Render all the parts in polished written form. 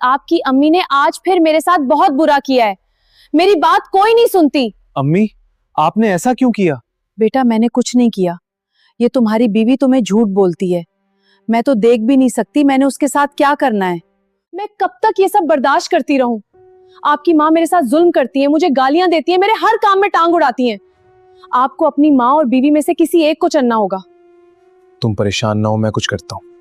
आपकी अम्मी ने आज फिर मेरे साथ बहुत बुरा किया है। मेरी बात कोई नहीं सुनती। अम्मी, आपने ऐसा क्यों किया? बेटा, मैंने कुछ नहीं किया। ये तुम्हारी बीवी तुम्हें झूठ बोलती है। मैं तो देख भी नहीं सकती मैंने उसके साथ क्या करना है। मैं कब तक ये सब बर्दाश्त करती रहूं? आपकी माँ मेरे साथ जुल्म करती है, मुझे गालियां देती है, मेरे हर काम में टांग उड़ाती है। आपको अपनी माँ और बीवी में से किसी एक को चुनना होगा। तुम परेशान ना हो, मैं कुछ करता हूं।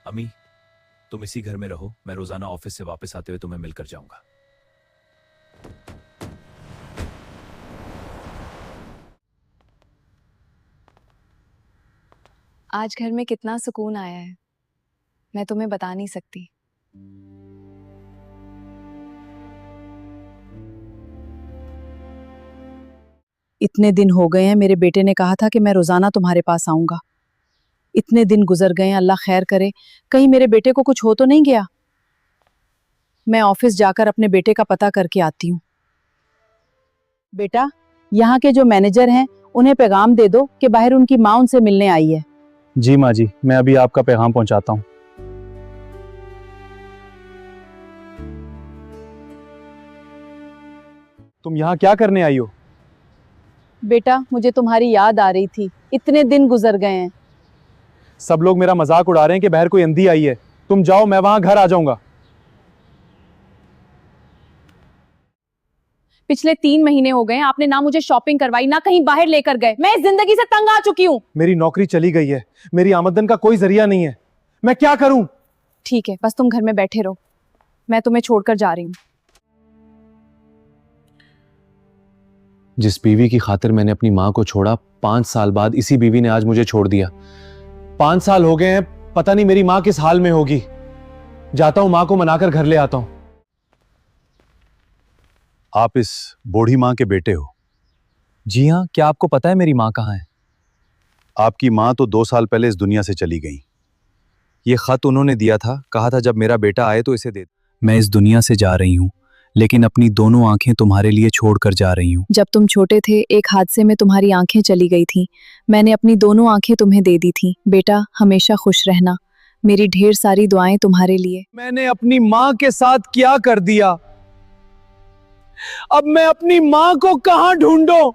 अम्मी, तुम इसी घर में रहो, मैं रोजाना ऑफिस से वापस आते हुए तुम्हें मिलकर जाऊंगा। आज घर में कितना सुकून आया है, मैं तुम्हें बता नहीं सकती। इतने दिन हो गए हैं, मेरे बेटे ने कहा था कि मैं रोजाना तुम्हारे पास आऊंगा। इतने दिन गुजर गए हैं, अल्लाह खैर करे, कहीं मेरे बेटे को कुछ हो तो नहीं गया। मैं ऑफिस जाकर अपने बेटे का पता करके आती हूँ। बेटा, यहाँ के जो मैनेजर हैं उन्हें पैगाम दे दो कि बाहर उनकी माँ उनसे मिलने आई है। जी माँ जी, मैं अभी आपका पैगाम पहुंचाता हूँ। तुम यहाँ क्या करने आई हो? बेटा, मुझे तुम्हारी याद आ रही थी, इतने दिन गुजर गए हैं। सब लोग मेरा मजाक उड़ा रहे हैं कि बाहर कोई अंधी आई है। तुम जाओ, मैं वहां घर आ जाऊंगा। पिछले 3 महीने हो गए हैं, आपने ना मुझे शॉपिंग करवाई, ना कहीं बाहर लेकर गए। मैं इस जिंदगी से तंग आ चुकी हूँ। मेरी नौकरी चली गई है, मेरी आमदन का कोई जरिया नहीं है, मैं क्या करूं? ठीक है, बस तुम घर में बैठे रहो, मैं तुम्हें छोड़कर जा रही हूँ। जिस बीवी की खातिर मैंने अपनी माँ को छोड़ा, 5 साल बाद इसी बीवी ने आज मुझे छोड़ दिया। 5 साल हो गए हैं, पता नहीं मेरी माँ किस हाल में होगी। जाता हूं, माँ को मनाकर घर ले आता हूं। आप इस बूढ़ी माँ के बेटे हो? जी हाँ, क्या आपको पता है मेरी माँ कहाँ है? आपकी माँ तो 2 साल पहले इस दुनिया से चली गई। ये खत उन्होंने दिया था, कहा था जब मेरा बेटा आए तो इसे दे। मैं इस दुनिया से जा रही हूँ, लेकिन अपनी दोनों आंखें तुम्हारे लिए छोड़कर जा रही हूँ। जब तुम छोटे थे, एक हादसे में तुम्हारी आंखें चली गई थी। मैंने अपनी दोनों आंखें तुम्हें दे दी थी। बेटा, हमेशा खुश रहना, मेरी ढेर सारी दुआएं तुम्हारे लिए। मैंने अपनी माँ के साथ क्या कर दिया? अब मैं अपनी माँ को कहाँ ढूंढूं?